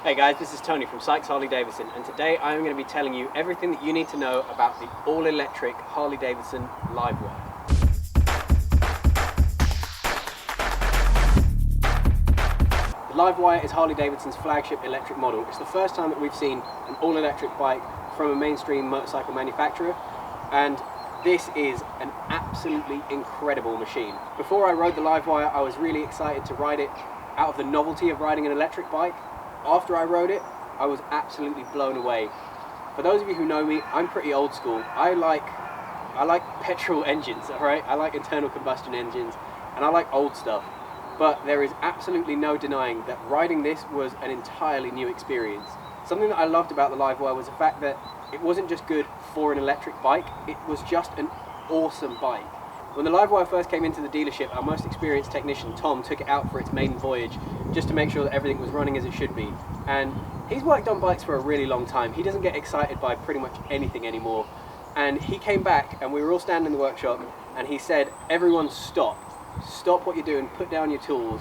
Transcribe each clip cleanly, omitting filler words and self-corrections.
Hey guys, this is Tony from Sykes Harley-Davidson, and today I'm going to be telling you everything that you need to know about the all-electric Harley-Davidson Livewire. The Livewire is Harley-Davidson's flagship electric model. It's the first time that we've seen an all-electric bike from a mainstream motorcycle manufacturer, and this is an absolutely incredible machine. Before I rode the Livewire, I was really excited to ride it out of the novelty of riding an electric bike. After I rode it, I was absolutely blown away. For those of you who know me, I'm pretty old school. I like petrol engines, alright? I like internal combustion engines, and I like old stuff. But there is absolutely no denying that riding this was an entirely new experience. Something that I loved about the Livewire was the fact that it wasn't just good for an electric bike, it was just an awesome bike. When the Livewire first came into the dealership, our most experienced technician, Tom, took it out for its maiden voyage just to make sure that everything was running as it should be. And he's worked on bikes for a really long time. He doesn't get excited by pretty much anything anymore. And he came back and we were all standing in the workshop and he said, everyone stop. Stop what you're doing, put down your tools.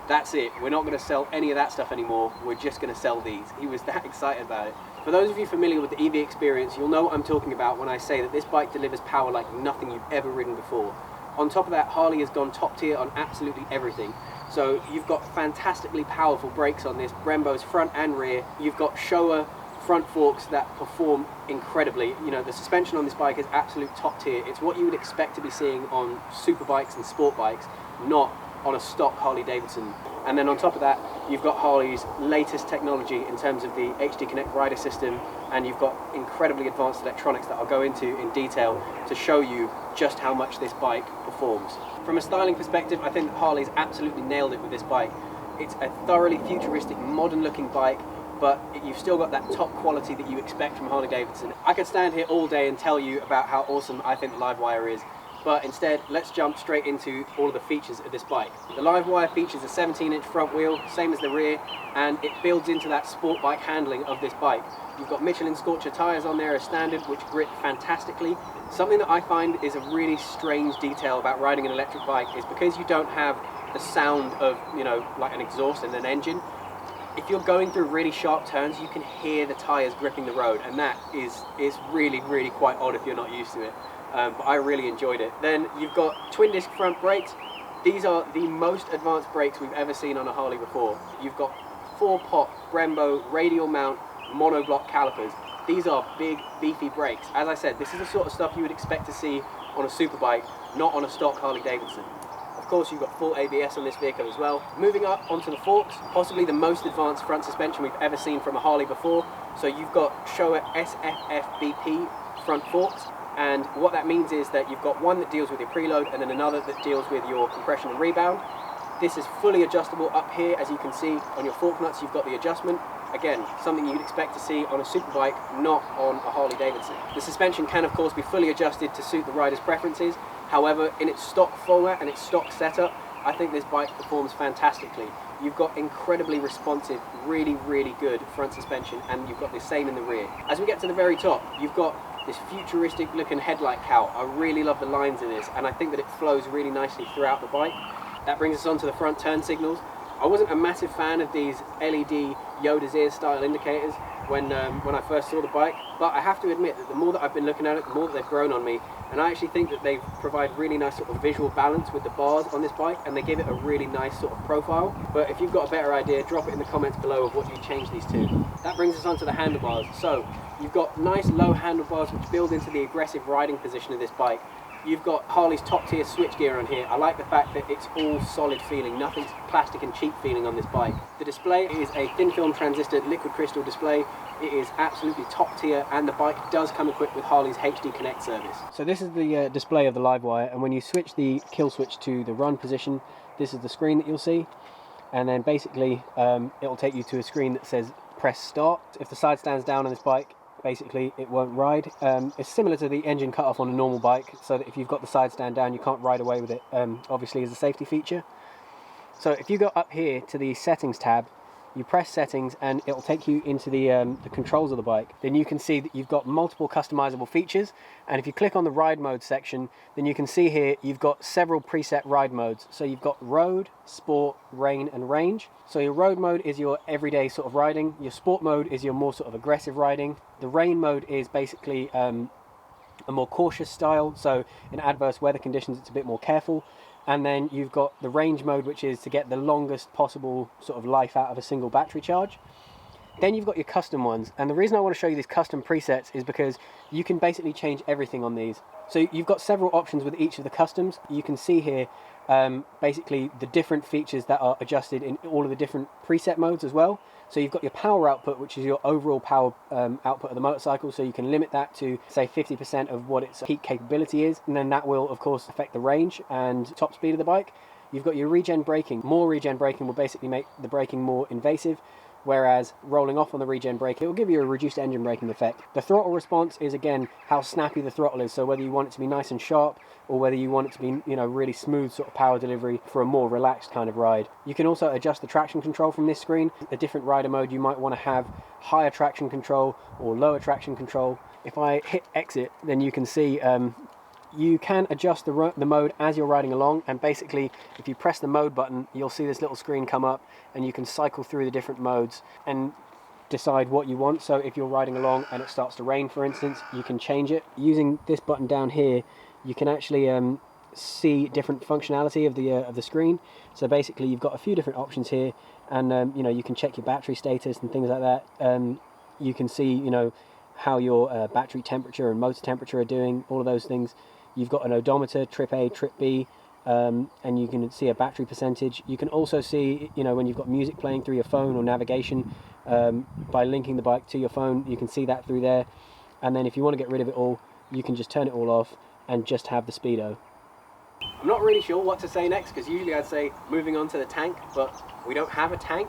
That's it. We're not going to sell any of that stuff anymore. We're just going to sell these. He was that excited about it. For those of you familiar with the EV experience, you'll know what I'm talking about when I say that this bike delivers power like nothing you've ever ridden before. On top of that, Harley has gone top tier on absolutely everything. So you've got fantastically powerful brakes on this, Brembo's front and rear. You've got Showa front forks that perform incredibly. You know, the suspension on this bike is absolute top tier. It's what you would expect to be seeing on super bikes and sport bikes, not on a stock Harley-Davidson. And then on top of that, you've got Harley's latest technology in terms of the HD Connect rider system, and you've got incredibly advanced electronics that I'll go into in detail to show you just how much this bike performs. From a styling perspective, I think that Harley's absolutely nailed it with this bike. It's a thoroughly futuristic, modern looking bike, but you've still got that top quality that you expect from Harley-Davidson. I could stand here all day and tell you about how awesome I think the Livewire is, but instead, let's jump straight into all of the features of this bike. The Livewire features a 17-inch front wheel, same as the rear, and it builds into that sport bike handling of this bike. You've got Michelin Scorcher tyres on there as standard, which grip fantastically. Something that I find is a really strange detail about riding an electric bike is because you don't have the sound of, you know, like an exhaust and an engine. If you're going through really sharp turns, you can hear the tyres gripping the road, and that is really, really quite odd if you're not used to it. But I really enjoyed it. Then you've got twin disc front brakes. These are the most advanced brakes we've ever seen on a Harley before. You've got 4-pot Brembo radial mount monoblock calipers. These are big, beefy brakes. As I said, this is the sort of stuff you would expect to see on a superbike, not on a stock Harley-Davidson. Of course, you've got full ABS on this vehicle as well. Moving up onto the forks, possibly the most advanced front suspension we've ever seen from a Harley before. So you've got Showa SFFBP front forks. And what that means is that you've got one that deals with your preload and then another that deals with your compression and rebound. This is fully adjustable up here. As you can see on your fork nuts, you've got the adjustment. Again, something you'd expect to see on a superbike, not on a Harley-Davidson. The suspension can of course be fully adjusted to suit the rider's preferences. However, in its stock format and its stock setup, I think this bike performs fantastically. You've got incredibly responsive, really, really good front suspension, and you've got the same in the rear. As we get to the very top, you've got this futuristic looking headlight cowl. I really love the lines in this, and I think that it flows really nicely throughout the bike. That brings us on to the front turn signals. I wasn't a massive fan of these LED Yoda's ear style indicators when I first saw the bike, but I have to admit that the more that I've been looking at it, the more that they've grown on me, and I actually think that they provide really nice sort of visual balance with the bars on this bike, and they give it a really nice sort of profile. But if you've got a better idea, drop it in the comments below of what you change these to. That brings us onto the handlebars. So you've got nice low handlebars which build into the aggressive riding position of this bike. You've got Harley's top tier switchgear on here. I like the fact that it's all solid feeling, nothing's plastic and cheap feeling on this bike. The display is a thin film transistor liquid crystal display. It is absolutely top tier, and the bike does come equipped with Harley's HD Connect service. So this is the display of the Livewire, and when you switch the kill switch to the run position, this is the screen that you'll see, and then basically it'll take you to a screen that says press start. If the side stands down on this bike, basically it won't ride. It's similar to the engine cut-off on a normal bike, so that if you've got the side stand down you can't ride away with it, obviously as a safety feature. So if you go up here to the settings tab, you press settings and it'll take you into the controls of the bike. Then you can see that you've got multiple customizable features, and if you click on the ride mode section, then you can see here you've got several preset ride modes. So you've got road, sport, rain and range. So your road mode is your everyday sort of riding, your sport mode is your more sort of aggressive riding, the rain mode is basically a more cautious style, so in adverse weather conditions it's a bit more careful. And then you've got the range mode, which is to get the longest possible sort of life out of a single battery charge. Then you've got your custom ones, and the reason I want to show you these custom presets is because you can basically change everything on these. So you've got several options with each of the customs. You can see here basically the different features that are adjusted in all of the different preset modes as well. So you've got your power output, which is your overall power output of the motorcycle, so you can limit that to say 50% of what its peak capability is, and then that will of course affect the range and top speed of the bike. You've got your regen braking. More regen braking will basically make the braking more invasive, whereas rolling off on the regen brake, it will give you a reduced engine braking effect. The throttle response is again how snappy the throttle is, so whether you want it to be nice and sharp or whether you want it to be, you know, really smooth sort of power delivery for a more relaxed kind of ride. You can also adjust the traction control from this screen. A different rider mode, you might want to have higher traction control or lower traction control. If I hit exit, then you can see you can adjust the mode as you're riding along, and basically if you press the mode button you'll see this little screen come up and you can cycle through the different modes and decide what you want. So if you're riding along and it starts to rain, for instance, you can change it. Using this button down here you can actually see different functionality of the screen. So basically you've got a few different options here, and you know, you can check your battery status and things like that. You can see, you know, how your battery temperature and motor temperature are doing, all of those things. You've got an odometer, trip A, trip B, and you can see a battery percentage. You can also see, you know, when you've got music playing through your phone or navigation, by linking the bike to your phone, you can see that through there. And then if you want to get rid of it all, you can just turn it all off and just have the speedo. I'm not really sure what to say next, because usually I'd say moving on to the tank, but we don't have a tank.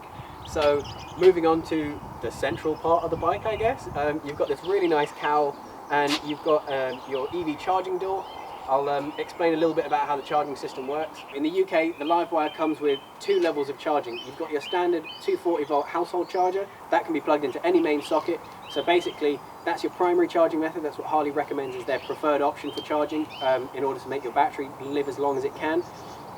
So moving on to the central part of the bike, I guess. You've got this really nice cowl, and you've got your EV charging door. I'll explain a little bit about how the charging system works. In the UK, the Livewire comes with 2 levels of charging. You've got your standard 240 volt household charger. That can be plugged into any main socket. So basically, that's your primary charging method. That's what Harley recommends as their preferred option for charging, in order to make your battery live as long as it can.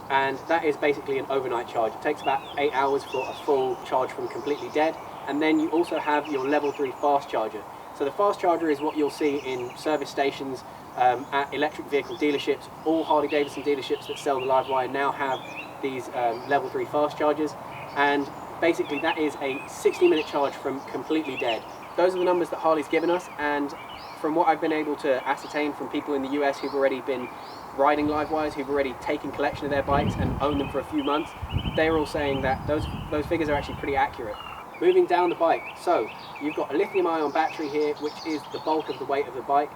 And that is basically an overnight charge. It takes about 8 hours for a full charge from completely dead. And then you also have your level 3 fast charger. So the fast charger is what you'll see in service stations, at electric vehicle dealerships. All Harley-Davidson dealerships that sell the Livewire now have these level 3 fast chargers, and basically that is a 60-minute charge from completely dead. Those are the numbers that Harley's given us, and from what I've been able to ascertain from people in the US who've already been riding Livewires, who've already taken collection of their bikes and owned them for a few months, they're all saying that those figures are actually pretty accurate. Moving down the bike, so you've got a lithium-ion battery here, which is the bulk of the weight of the bike.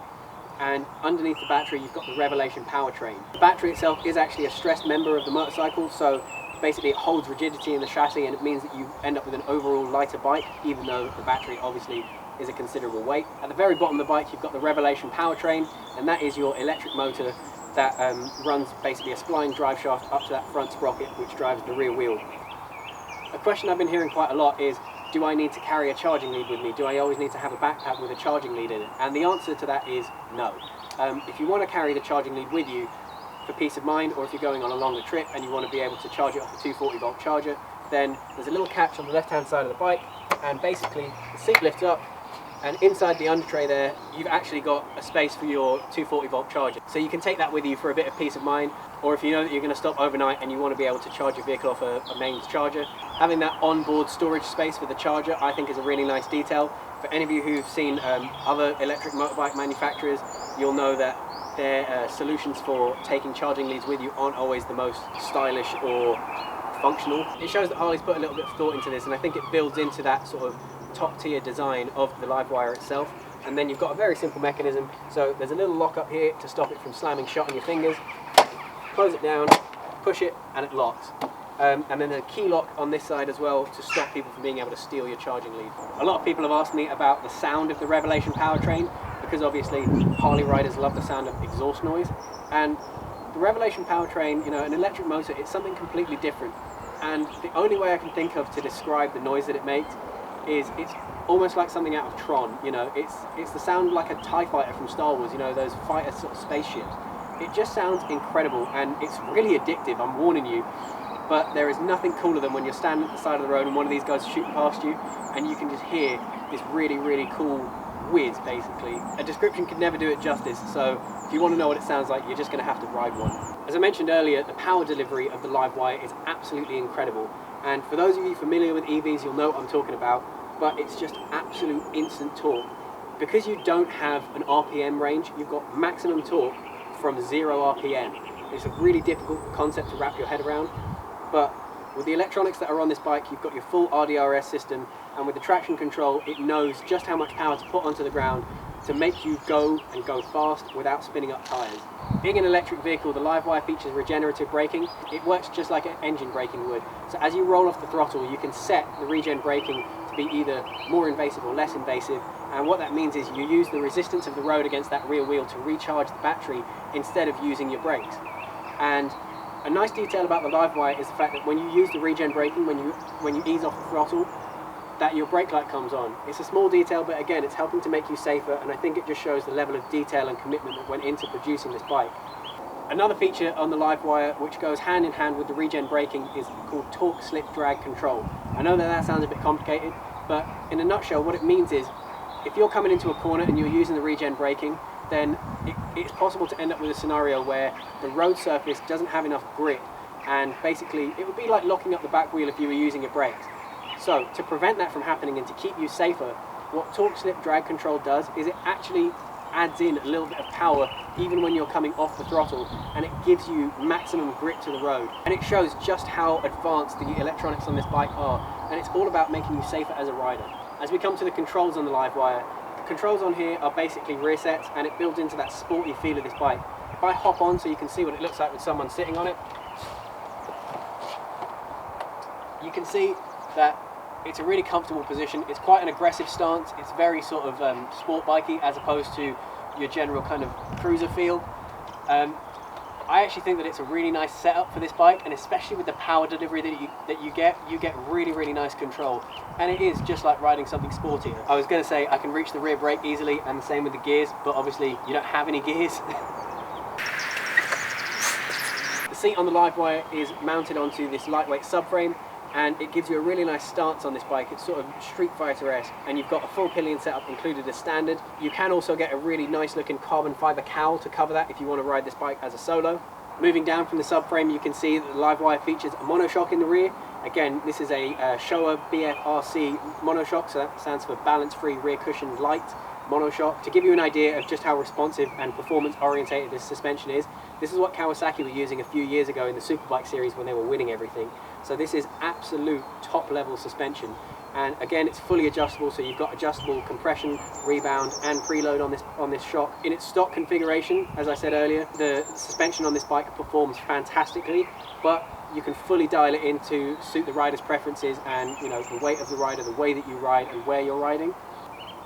And underneath the battery you've got the Revelation Powertrain. The battery itself is actually a stressed member of the motorcycle, so basically it holds rigidity in the chassis, and it means that you end up with an overall lighter bike, even though the battery obviously is a considerable weight. At the very bottom of the bike you've got the Revelation Powertrain, and that is your electric motor that runs basically a spline drive shaft up to that front sprocket which drives the rear wheel. A question I've been hearing quite a lot is, do I need to carry a charging lead with me? Do I always need to have a backpack with a charging lead in it? And the answer to that is no. If you want to carry the charging lead with you for peace of mind, or if you're going on a longer trip and you want to be able to charge it off a 240 volt charger, then there's a little catch on the left hand side of the bike, and basically the seat lifts up, and inside the under tray there you've actually got a space for your 240 volt charger. So you can take that with you for a bit of peace of mind, or if you know that you're going to stop overnight and you want to be able to charge your vehicle off a mains charger, having that onboard storage space for the charger I think is a really nice detail. For any of you who've seen other electric motorbike manufacturers, you'll know that their solutions for taking charging leads with you aren't always the most stylish or functional. It shows that Harley's put a little bit of thought into this, and I think it builds into that sort of top tier design of the Livewire itself. And then you've got a very simple mechanism. So there's a little lock up here to stop it from slamming shut on your fingers. Close it down, push it, and it locks. And then there's a key lock on this side as well to stop people from being able to steal your charging lead. A lot of people have asked me about the sound of the Revelation Powertrain, because obviously Harley riders love the sound of exhaust noise. And the Revelation Powertrain, you know, an electric motor, it's something completely different. and the only way I can think of to describe the noise that it makes is it's almost like something out of Tron. You know, it's the sound like a TIE fighter from Star Wars, you know, those fighter sort of spaceships. It just sounds incredible, and it's really addictive, I'm warning you. But there is nothing cooler than when you're standing at the side of the road and one of these guys shoot past you, and you can just hear this really, really cool whiz, basically. A description could never do it justice, so if you want to know what it sounds like, you're just going to have to ride one. As I mentioned earlier, the power delivery of the Livewire is absolutely incredible, and for those of you familiar with EVs, you'll know what I'm talking about, but it's just absolute instant torque. Because you don't have an RPM range, you've got maximum torque from 0 RPM. It's a really difficult concept to wrap your head around, but with the electronics that are on this bike, you've got your full RDRS system, and with the traction control, it knows just how much power to put onto the ground to make you go and go fast without spinning up tyres. Being an electric vehicle, the Livewire features regenerative braking. It works just like an engine braking would. So as you roll off the throttle, you can set the regen braking to be either more invasive or less invasive, and what that means is you use the resistance of the road against that rear wheel to recharge the battery instead of using your brakes. And a nice detail about the Livewire is the fact that when you use the regen braking, when you ease off the throttle, that your brake light comes on. It's a small detail, but again, it's helping to make you safer, and I think it just shows the level of detail and commitment that went into producing this bike. Another feature on the Livewire, which goes hand in hand with the regen braking, is called torque slip drag control. I know that sounds a bit complicated, but in a nutshell, what it means is if you're coming into a corner and you're using the regen braking, then it's possible to end up with a scenario where the road surface doesn't have enough grip, and basically it would be like locking up the back wheel if you were using your brakes. So to prevent that from happening and to keep you safer, what torque slip drag control does is it actually adds in a little bit of power even when you're coming off the throttle, and it gives you maximum grip to the road. And it shows just how advanced the electronics on this bike are, and it's all about making you safer as a rider. As we come to the controls on the Livewire, the controls on here are basically rear sets, and it builds into that sporty feel of this bike. If I hop on so you can see what it looks like with someone sitting on it, you can see that it's a really comfortable position. It's quite an aggressive stance. It's very sort of sport bikey as opposed to your general kind of cruiser feel. I actually think that it's a really nice setup for this bike, and especially with the power delivery that you get really, really nice control. And it is just like riding something sportier. I was going to say I can reach the rear brake easily, and the same with the gears, but obviously you don't have any gears. The seat on the Livewire is mounted onto this lightweight subframe, and it gives you a really nice stance on this bike. It's sort of Street Fighter-esque, and you've got a full pillion setup included as standard. You can also get a really nice looking carbon fiber cowl to cover that if you want to ride this bike as a solo. Moving down from the subframe, you can see that the Livewire features a monoshock in the rear. Again, this is a Showa BFRC monoshock, so that stands for balance-free rear cushion light monoshock. To give you an idea of just how responsive and performance orientated this suspension is, this is what Kawasaki were using a few years ago in the Superbike series when they were winning everything. So this is absolute top level suspension, and again it's fully adjustable, so you've got adjustable compression, rebound and preload on this shock. In its stock configuration, as I said earlier, the suspension on this bike performs fantastically, but you can fully dial it in to suit the rider's preferences and, you know, the weight of the rider, the way that you ride and where you're riding.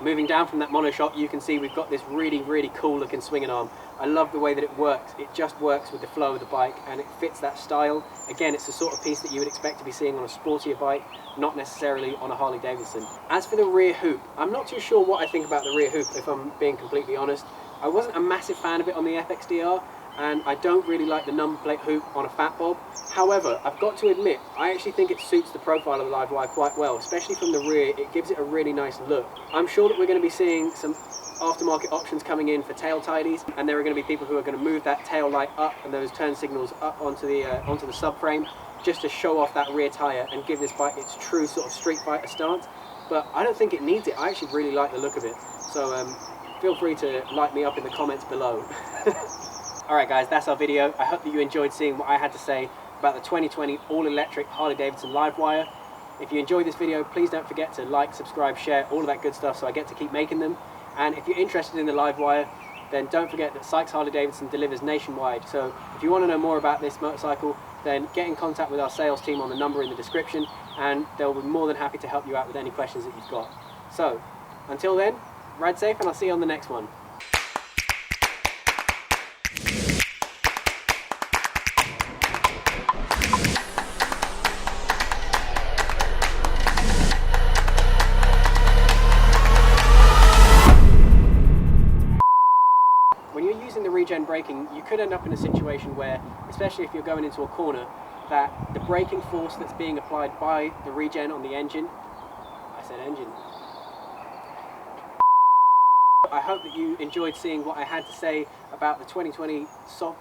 Moving down from that monoshock, you can see we've got this really, really cool looking swinging arm. I love the way that it works. It just works with the flow of the bike, and it fits that style. Again, it's the sort of piece that you would expect to be seeing on a sportier bike, not necessarily on a Harley-Davidson. As for the rear hoop, I'm not too sure what I think about the rear hoop, if I'm being completely honest. I wasn't a massive fan of it on the FXDR, and I don't really like the number plate hoop on a Fat Bob. However, I've got to admit, I actually think it suits the profile of the Livewire quite well, especially from the rear. It gives it a really nice look. I'm sure that we're going to be seeing some aftermarket options coming in for tail tidies, and there are going to be people who are going to move that tail light up and those turn signals up onto the subframe just to show off that rear tyre and give this bike its true sort of Street Fighter stance. But I don't think it needs it. I actually really like the look of it. So feel free to light me up in the comments below. Alright guys, that's our video. I hope that you enjoyed seeing what I had to say about the 2020 all-electric Harley-Davidson Livewire. If you enjoyed this video, please don't forget to like, subscribe, share, all of that good stuff so I get to keep making them. And if you're interested in the Livewire, then don't forget that Sykes Harley-Davidson delivers nationwide. So if you want to know more about this motorcycle, then get in contact with our sales team on the number in the description, and they'll be more than happy to help you out with any questions that you've got. So, until then, ride safe, and I'll see you on the next one. regen braking, you could end up in a situation where, especially if you're going into a corner, that the braking force that's being applied by the regen on the engine, I said engine. I hope that you enjoyed seeing what I had to say about the 2020 Softail.